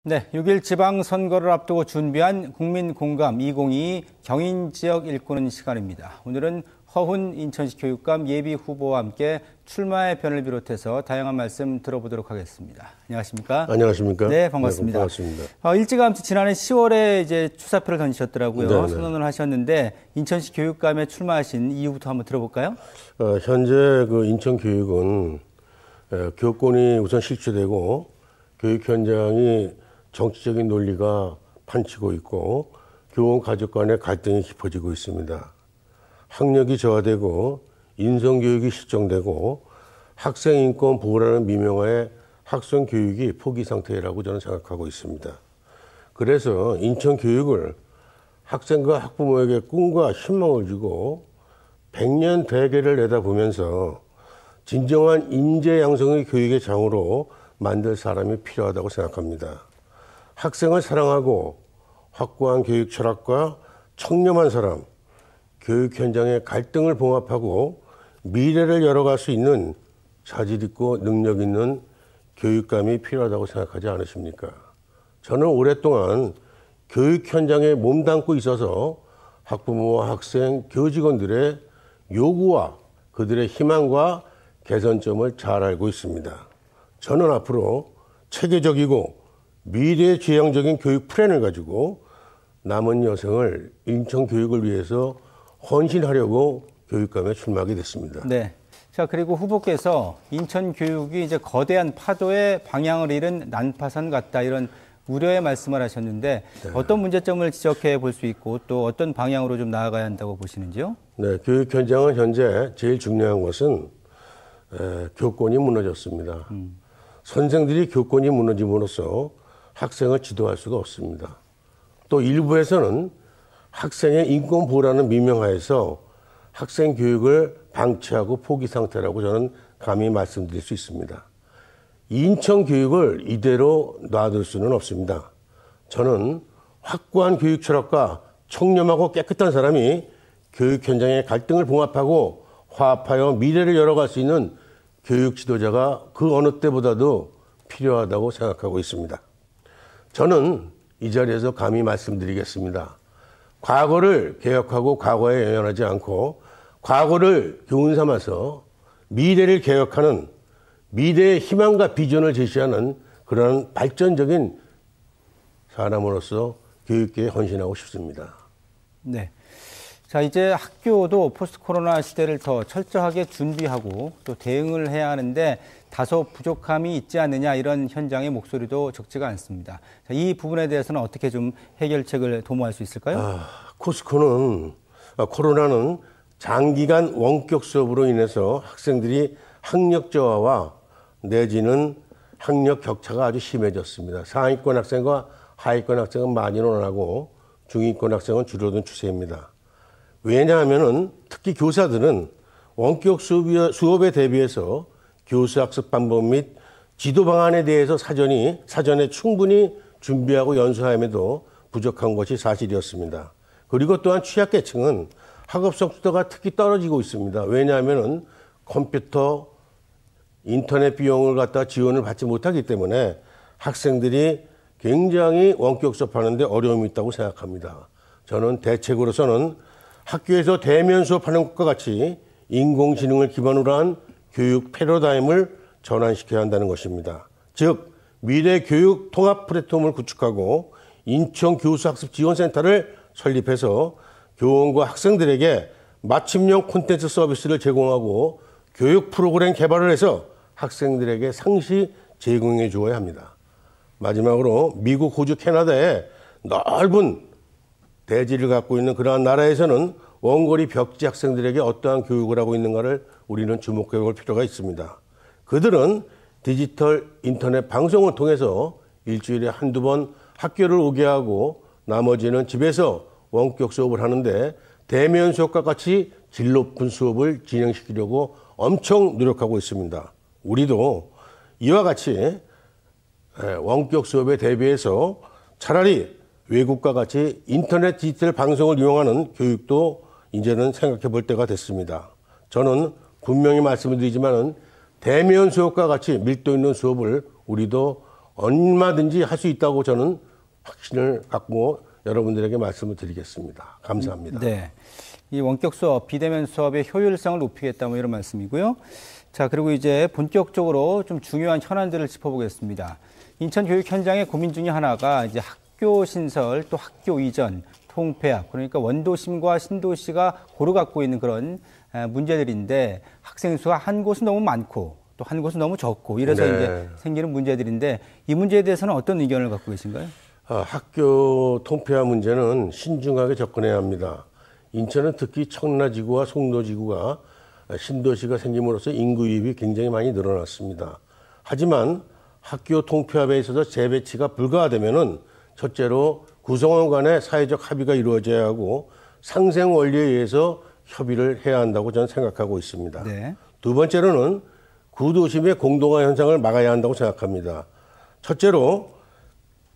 네, 6일 지방선거를 앞두고 준비한 국민공감 2022 경인지역 일구는 시간입니다. 오늘은 허훈 인천시 교육감 예비 후보와 함께 출마의 변을 비롯해서 다양한 말씀 들어보도록 하겠습니다. 안녕하십니까? 안녕하십니까? 네, 반갑습니다. 네, 반갑습니다. 일찌감치 지난해 10월에 이제 출사표를 던지셨더라고요. 네네. 선언을 하셨는데 인천시 교육감에 출마하신 이유부터 한번 들어볼까요? 현재 그 인천교육은 교권이 우선 실추되고 교육 현장이 정치적인 논리가 판치고 있고 교원 가족 간의 갈등이 깊어지고 있습니다. 학력이 저하되고 인성교육이 실종되고 학생인권 보호라는 미명하에 학생교육이 포기 상태라고 저는 생각하고 있습니다. 그래서 인천교육을 학생과 학부모에게 꿈과 희망을 주고 100년 대계를 내다보면서 진정한 인재 양성의 교육의 장으로 만들 사람이 필요하다고 생각합니다. 학생을 사랑하고 확고한 교육 철학과 청렴한 사람, 교육 현장의 갈등을 봉합하고 미래를 열어갈 수 있는 자질 있고 능력 있는 교육감이 필요하다고 생각하지 않으십니까? 저는 오랫동안 교육 현장에 몸담고 있어서 학부모와 학생, 교직원들의 요구와 그들의 희망과 개선점을 잘 알고 있습니다. 저는 앞으로 체계적이고 미래지향적인 교육 플랜을 가지고 남은 여생을 인천 교육을 위해서 헌신하려고 교육감에 출마하게 됐습니다. 네. 자, 그리고 후보께서 인천 교육이 이제 거대한 파도의 방향을 잃은 난파선 같다 이런 우려의 말씀을 하셨는데 네. 어떤 문제점을 지적해 볼 수 있고 또 어떤 방향으로 좀 나아가야 한다고 보시는지요? 네, 교육 현장은 현재 제일 중요한 것은 교권이 무너졌습니다. 선생들이 교권이 무너짐으로써 학생을 지도할 수가 없습니다. 또 일부에서는 학생의 인권 보호라는 미명하에서 학생 교육을 방치하고 포기 상태라고 저는 감히 말씀드릴 수 있습니다. 인천 교육을 이대로 놔둘 수는 없습니다. 저는 확고한 교육 철학과 청렴하고 깨끗한 사람이 교육 현장의 갈등을 봉합하고 화합하여 미래를 열어갈 수 있는 교육 지도자가 그 어느 때보다도 필요하다고 생각하고 있습니다. 저는 이 자리에서 감히 말씀드리겠습니다. 과거를 개혁하고 과거에 연연하지 않고 과거를 교훈 삼아서 미래를 개혁하는 미래의 희망과 비전을 제시하는 그런 발전적인 사람으로서 교육계에 헌신하고 싶습니다. 네. 자, 이제 학교도 포스트 코로나 시대를 더 철저하게 준비하고 또 대응을 해야 하는데 다소 부족함이 있지 않느냐 이런 현장의 목소리도 적지가 않습니다. 자, 이 부분에 대해서는 어떻게 좀 해결책을 도모할 수 있을까요? 코로나는 장기간 원격 수업으로 인해서 학생들이 학력 저하와 내지는 학력 격차가 아주 심해졌습니다. 상위권 학생과 하위권 학생은 많이 늘어나고 중위권 학생은 줄어든 추세입니다. 왜냐하면 특히 교사들은 원격 수업에 대비해서 교수 학습 방법 및 지도 방안에 대해서 사전에 충분히 준비하고 연수함에도 부족한 것이 사실이었습니다. 그리고 또한 취약계층은 학업 성취도가 특히 떨어지고 있습니다. 왜냐하면 컴퓨터, 인터넷 비용을 갖다 지원을 받지 못하기 때문에 학생들이 굉장히 원격 수업하는데 어려움이 있다고 생각합니다. 저는 대책으로서는 학교에서 대면 수업하는 것과 같이 인공지능을 기반으로 한 교육 패러다임을 전환시켜야 한다는 것입니다. 즉 미래 교육 통합 플랫폼을 구축하고 인천 교수학습지원센터를 설립해서 교원과 학생들에게 맞춤형 콘텐츠 서비스를 제공하고 교육 프로그램 개발을 해서 학생들에게 상시 제공해 주어야 합니다. 마지막으로 미국, 호주, 캐나다의 넓은 대지를 갖고 있는 그러한 나라에서는 원거리 벽지 학생들에게 어떠한 교육을 하고 있는가를 우리는 주목해 볼 필요가 있습니다. 그들은 디지털 인터넷 방송을 통해서 일주일에 한두 번 학교를 오게 하고 나머지는 집에서 원격 수업을 하는데 대면 수업과 같이 질 높은 수업을 진행시키려고 엄청 노력하고 있습니다. 우리도 이와 같이 원격 수업에 대비해서 차라리 외국과 같이 인터넷 디지털 방송을 이용하는 교육도 이제는 생각해 볼 때가 됐습니다. 저는 분명히 말씀을 드리지만은 대면 수업과 같이 밀도 있는 수업을 우리도 얼마든지 할 수 있다고 저는 확신을 갖고 여러분들에게 말씀을 드리겠습니다. 감사합니다. 네. 이 원격 수업, 비대면 수업의 효율성을 높이겠다 뭐 이런 말씀이고요. 자, 그리고 이제 본격적으로 좀 중요한 현안들을 짚어보겠습니다. 인천 교육 현장의 고민 중에 하나가 이제 학교 신설 또 학교 이전, 통폐합, 그러니까 원도심과 신도시가 고루 갖고 있는 그런 문제들인데 학생 수가 한 곳은 너무 많고 또 한 곳은 너무 적고 이래서 네. 이제 생기는 문제들인데 이 문제에 대해서는 어떤 의견을 갖고 계신가요? 학교 통폐합 문제는 신중하게 접근해야 합니다. 인천은 특히 청라지구와 송도지구가 신도시가 생김으로써 인구 유입이 굉장히 많이 늘어났습니다. 하지만 학교 통폐합에 있어서 재배치가 불가하다면은 첫째로 구성원 간의 사회적 합의가 이루어져야 하고 상생 원리에 의해서 협의를 해야 한다고 저는 생각하고 있습니다. 네. 두 번째로는 구도심의 공동화 현상을 막아야 한다고 생각합니다. 첫째로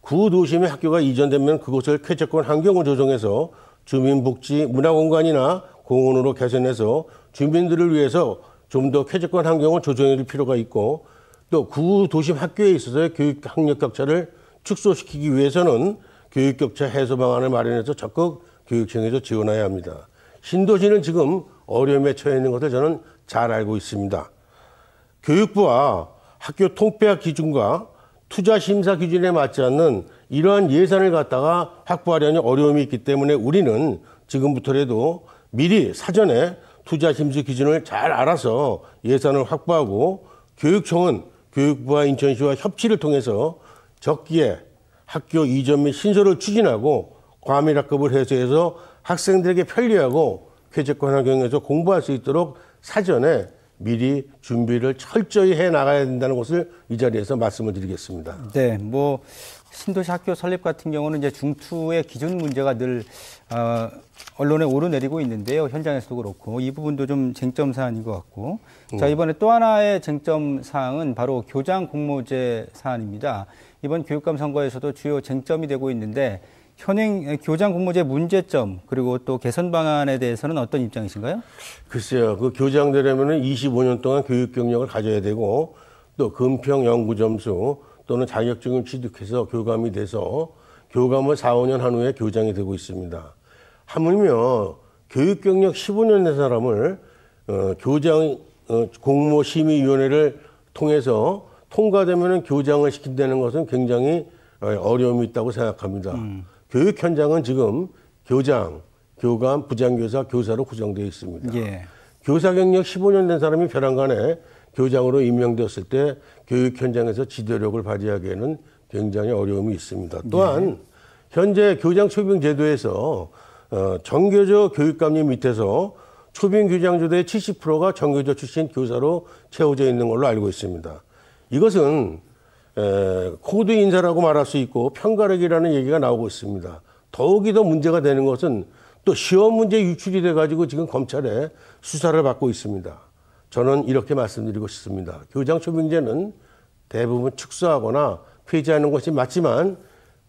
구도심의 학교가 이전되면 그곳을 쾌적한 환경을 조성해서 주민복지, 문화공간이나 공원으로 개선해서 주민들을 위해서 좀 더 쾌적한 환경을 조성해 줄 필요가 있고 또 구도심 학교에 있어서의 교육 학력 격차를 축소시키기 위해서는 교육 격차 해소 방안을 마련해서 적극 교육청에서 지원해야 합니다. 신도시는 지금 어려움에 처해 있는 것을 저는 잘 알고 있습니다. 교육부와 학교 통폐합 기준과 투자 심사 기준에 맞지 않는 이러한 예산을 갖다가 확보하려는 어려움이 있기 때문에 우리는 지금부터라도 미리 사전에 투자 심사 기준을 잘 알아서 예산을 확보하고 교육청은 교육부와 인천시와 협치를 통해서 적기에 학교 이전 및 신설을 추진하고 과밀학급을 해소해서 학생들에게 편리하고 쾌적한 환경에서 공부할 수 있도록 사전에 미리 준비를 철저히 해 나가야 된다는 것을 이 자리에서 말씀을 드리겠습니다. 네, 뭐 신도시 학교 설립 같은 경우는 이제 중투의 기준 문제가 늘 언론에 오르내리고 있는데요. 현장에서도 그렇고 이 부분도 좀 쟁점 사안인 것 같고. 자, 이번에 또 하나의 쟁점 사항은 바로 교장 공모제 사안입니다. 이번 교육감 선거에서도 주요 쟁점이 되고 있는데 현행 교장 공모제 문제점 그리고 또 개선 방안에 대해서는 어떤 입장이신가요? 글쎄요. 그 교장 되려면 25년 동안 교육 경력을 가져야 되고 또 금평 연구 점수 또는 자격증을 취득해서 교감이 돼서 교감을 4, 5년 한 후에 교장이 되고 있습니다. 하물며 교육 경력 15년 된 사람을 교장 공모심의위원회를 통해서 통과되면 교장을 시킨다는 것은 굉장히 어려움이 있다고 생각합니다. 교육 현장은 지금 교장, 교감, 부장교사, 교사로 구성되어 있습니다. 예. 교사 경력 15년 된 사람이 벼랑간에 교장으로 임명되었을 때 교육 현장에서 지도력을 발휘하기에는 굉장히 어려움이 있습니다. 또한 현재 교장 초빙 제도에서 정교조 교육감님 밑에서 초빙 교장조대의 70%가 정교조 출신 교사로 채워져 있는 걸로 알고 있습니다. 이것은 코드 인사라고 말할 수 있고 편가르기라는 얘기가 나오고 있습니다. 더욱이 더 문제가 되는 것은 또 시험 문제 유출이 돼가지고 지금 검찰에 수사를 받고 있습니다. 저는 이렇게 말씀드리고 싶습니다. 교장 초빙제는 대부분 축소하거나 폐지하는 것이 맞지만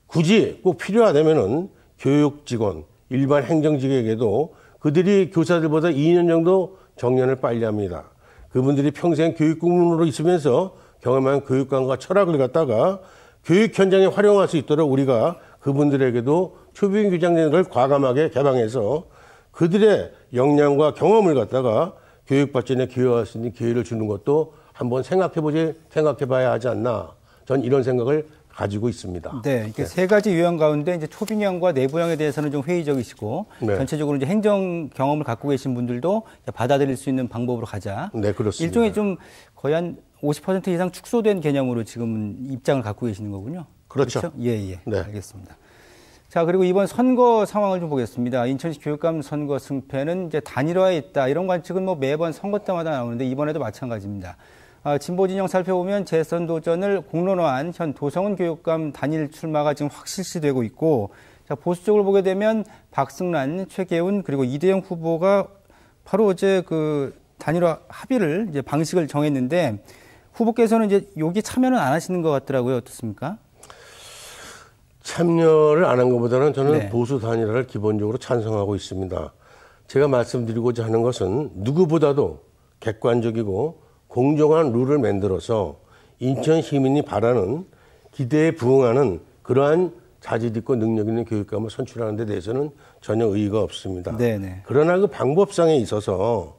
굳이 꼭 필요하다면은 교육 직원, 일반 행정직에게도 그들이 교사들보다 2년 정도 정년을 빨리 합니다. 그분들이 평생 교육공무원으로 있으면서 경험한 교육관과 철학을 갖다가 교육 현장에 활용할 수 있도록 우리가 그분들에게도 초빙 교장제를 과감하게 개방해서 그들의 역량과 경험을 갖다가 교육 발전에 기여할 수 있는 기회를 주는 것도 한번 생각해 봐야 하지 않나. 전 이런 생각을 가지고 있습니다. 네, 이게 세 가지 유형 가운데 이제 초빙형과 내부형에 대해서는 좀 회의적이시고 전체적으로 이제 행정 경험을 갖고 계신 분들도 받아들일 수 있는 방법으로 가자. 네, 그렇습니다. 일종의 좀 거의 한 50% 이상 축소된 개념으로 지금 입장을 갖고 계시는 거군요. 그렇죠. 예, 예. 네. 알겠습니다. 자, 그리고 이번 선거 상황을 좀 보겠습니다. 인천시 교육감 선거 승패는 이제 단일화에 있다. 이런 관측은 뭐 매번 선거 때마다 나오는데 이번에도 마찬가지입니다. 진보 진영 살펴보면 재선 도전을 공론화한 현 도성은 교육감 단일 출마가 지금 확실시되고 있고, 자, 보수 쪽을 보게 되면 박승란, 최계훈 그리고 이대영 후보가 바로 어제 그 단일화 합의를 이제 방식을 정했는데 후보께서는 이제 여기 참여는 안 하시는 것 같더라고요. 어떻습니까? 참여를 안 한 것보다는 저는 네. 보수 단일화를 기본적으로 찬성하고 있습니다. 제가 말씀드리고자 하는 것은 누구보다도 객관적이고 공정한 룰을 만들어서 인천 시민이 바라는 기대에 부응하는 그러한 자질 있고 능력 있는 교육감을 선출하는 데 대해서는 전혀 의의가 없습니다. 네네. 그러나 그 방법상에 있어서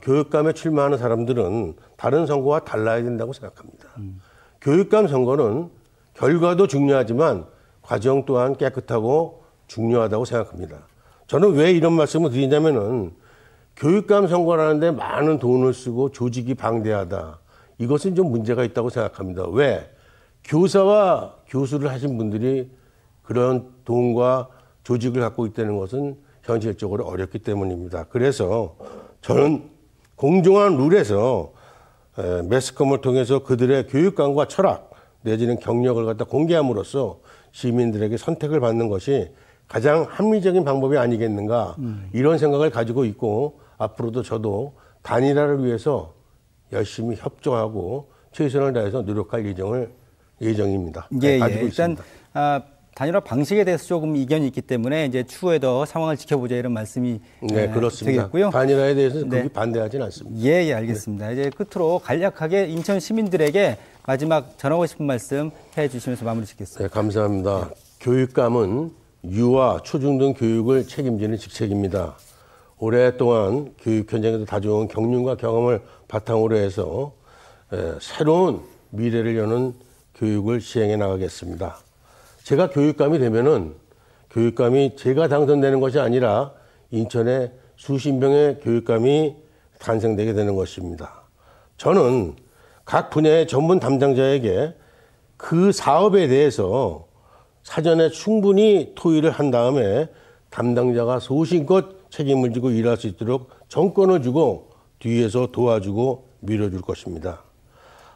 교육감에 출마하는 사람들은 다른 선거와 달라야 된다고 생각합니다. 교육감 선거는 결과도 중요하지만 과정 또한 깨끗하고 중요하다고 생각합니다. 저는 왜 이런 말씀을 드리냐면은 교육감 선거라는데 많은 돈을 쓰고 조직이 방대하다. 이것은 좀 문제가 있다고 생각합니다. 왜? 교사와 교수를 하신 분들이 그런 돈과 조직을 갖고 있다는 것은 현실적으로 어렵기 때문입니다. 그래서 저는 공정한 룰에서 매스컴을 통해서 그들의 교육관과 철학 내지는 경력을 갖다 공개함으로써 시민들에게 선택을 받는 것이 가장 합리적인 방법이 아니겠는가 이런 생각을 가지고 있고 앞으로도 저도 단일화를 위해서 열심히 협조하고 최선을 다해서 노력할 예정입니다. 예, 가지고 일단 있습니다. 단일화 방식에 대해서 조금 이견이 있기 때문에 이제 추후에 더 상황을 지켜보자 이런 말씀이 네, 그렇습니다. 되겠고요. 단일화에 대해서는 네. 그렇게 반대하지는 않습니다. 예, 알겠습니다. 이제 끝으로 간략하게 인천 시민들에게 마지막 전하고 싶은 말씀 해주시면서 마무리 짓겠습니다. 네, 감사합니다. 교육감은 유아, 초중등 교육을 책임지는 직책입니다. 오랫동안 교육 현장에서 다져온 경륜과 경험을 바탕으로 해서 새로운 미래를 여는 교육을 시행해 나가겠습니다. 제가 교육감이 되면은 교육감이 제가 당선되는 것이 아니라 인천에 수십 명의 교육감이 탄생되게 되는 것입니다. 저는 각 분야의 전문 담당자에게 그 사업에 대해서 사전에 충분히 토의를 한 다음에 담당자가 소신껏 책임을 지고 일할 수 있도록 정권을 주고 뒤에서 도와주고 밀어줄 것입니다.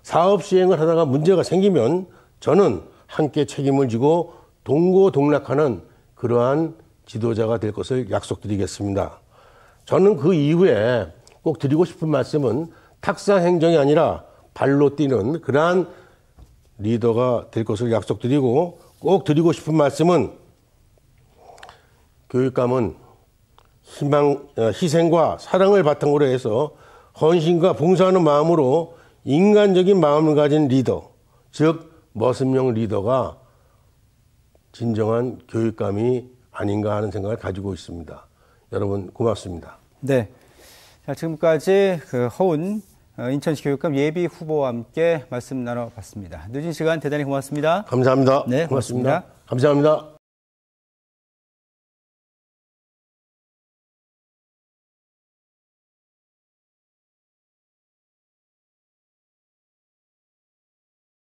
사업 시행을 하다가 문제가 생기면 저는 함께 책임을 지고 동고동락하는 그러한 지도자가 될 것을 약속드리겠습니다. 저는 그 이후에 꼭 드리고 싶은 말씀은 탁상 행정이 아니라 발로 뛰는 그러한 리더가 될 것을 약속드리고 꼭 드리고 싶은 말씀은 교육감은 희생과 사랑을 바탕으로 해서 헌신과 봉사하는 마음으로 인간적인 마음을 가진 리더, 즉 머슴형 리더가 진정한 교육감이 아닌가 하는 생각을 가지고 있습니다. 여러분 고맙습니다. 네, 자, 지금까지 허운 인천시 교육감 예비 후보와 함께 말씀 나눠봤습니다. 늦은 시간 대단히 고맙습니다. 감사합니다. 네, 고맙습니다. 감사합니다.